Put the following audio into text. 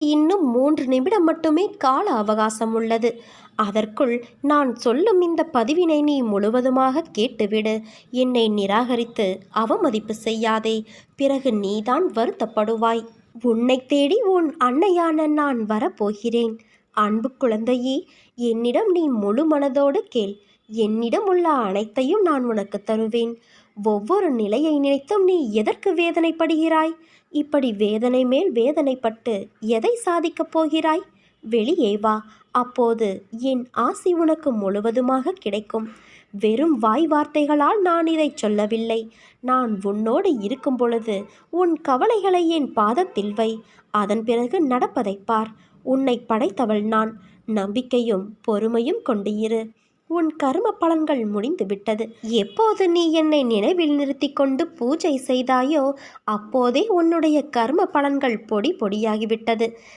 இன்னும் 3 நிமிடம் மட்டுமே கால அவகாசம் உள்ளது. அதற்குள் நான் சொல்லும் இந்த பதிவினை நீ முழுவதுமாக கேட்டுவிடு. என்னை நிராகரித்து அவமதிப்பு செய்யாதே. பிறகு நீதான் வருத்தப்படுவாய். உன்னைத் தேடி உன் அன்னையான நான் வரப்போகிறேன். அன்பு குழந்தையே, என்னிடம் நீ முழு மனதோடு கேள். என்னிடம் உள்ள அனைத்தையும் நான் உனக்கு தருவேன். ஒவ்வொரு நிலையை நினைத்தும் நீ எதற்கு வேதனைப்படுகிறாய்? இப்படி வேதனை மேல் வேதனைப்பட்டு எதை சாதிக்கப் போகிறாய்? வெளியே வா. அப்போது என் ஆசி உனக்கு முழுவதுமாக கிடைக்கும். வெறும் வாய் வார்த்தைகளால் நான் இதைச் சொல்லவில்லை. நான் உன்னோடு இருக்கும் பொழுது உன் கவலைகளை என் பாதத்தில் வை. அதன் பிறகு நடப்பதைப் பார். உன்னை படைத்தவள் நான். நம்பிக்கையும் பொறுமையும் கொண்டு இரு. உன் கர்ம பலன்கள் முடிந்துவிட்டது. எப்போது நீ என்னை நினைவில் நிறுத்தி கொண்டு பூஜை செய்தாயோ அப்போதே உன்னுடைய கர்ம பலன்கள் பொடி பொடியாகிவிட்டது.